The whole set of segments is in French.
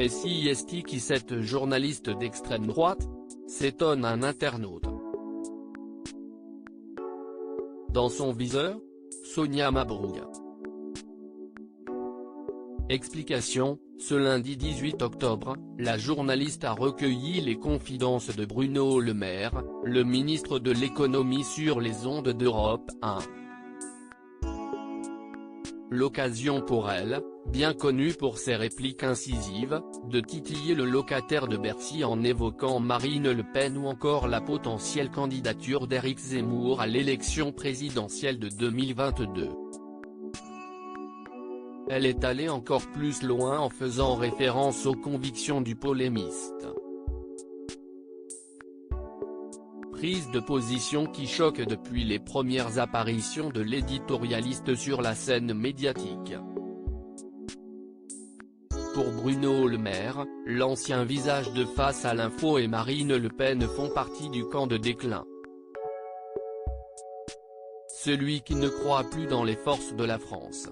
Mais si est-il qui cette journaliste d'extrême droite? S'étonne un internaute. Dans son viseur? Sonia Mabrouk. Explication: ce lundi 18 octobre, la journaliste a recueilli les confidences de Bruno Le Maire, le ministre de l'économie sur les ondes d'Europe 1. L'occasion pour elle, bien connue pour ses répliques incisives, de titiller le locataire de Bercy en évoquant Marine Le Pen ou encore la potentielle candidature d'Éric Zemmour à l'élection présidentielle de 2022. Elle est allée encore plus loin en faisant référence aux convictions du polémiste. Prise de position qui choque depuis les premières apparitions de l'éditorialiste sur la scène médiatique. Pour Bruno Le Maire, l'ancien visage de Face à l'info et Marine Le Pen font partie du camp de déclin. Celui qui ne croit plus dans les forces de la France.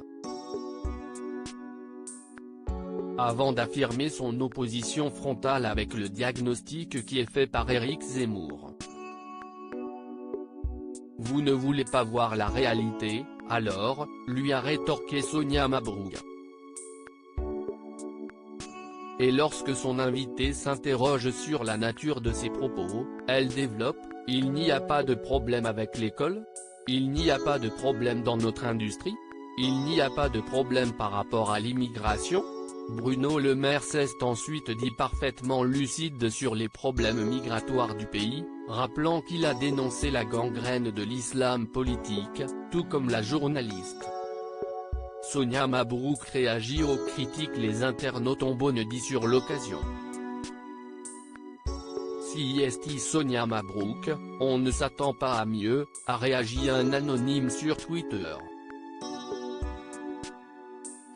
Avant d'affirmer son opposition frontale avec le diagnostic qui est fait par Éric Zemmour. Vous ne voulez pas voir la réalité, alors, lui a rétorqué Sonia Mabrouk. Et lorsque son invité s'interroge sur la nature de ses propos, elle développe: il n'y a pas de problème avec l'école? Il n'y a pas de problème dans notre industrie? Il n'y a pas de problème par rapport à l'immigration? Bruno Le Maire s'est ensuite dit parfaitement lucide sur les problèmes migratoires du pays, rappelant qu'il a dénoncé la gangrène de l'islam politique, tout comme la journaliste. Sonia Mabrouk réagit aux critiques. Les internautes ont bondi sur l'occasion. Si est Sonia Mabrouk, on ne s'attend pas à mieux, a réagi un anonyme sur Twitter.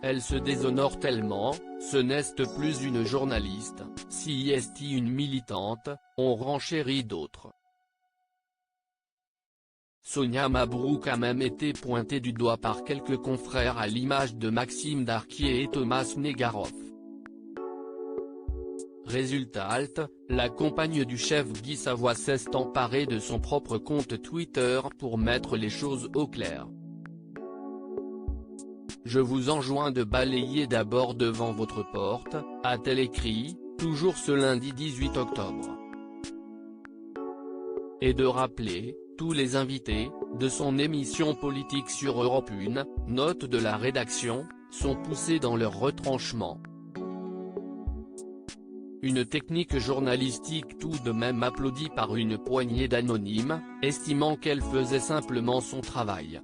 Elle se déshonore tellement, ce n'est plus une journaliste, si est une militante, on renchérit d'autres. Sonia Mabrouk a même été pointée du doigt par quelques confrères à l'image de Maxime Darquier et Thomas Negaroff. Résultat la compagne du chef Guy Savoy s'est emparée de son propre compte Twitter pour mettre les choses au clair. Je vous enjoins de balayer d'abord devant votre porte, a-t-elle écrit, toujours ce lundi 18 octobre. Et de rappeler, tous les invités, de son émission politique sur Europe 1, note de la rédaction, sont poussés dans leur retranchement. Une technique journalistique tout de même applaudie par une poignée d'anonymes, estimant qu'elle faisait simplement son travail.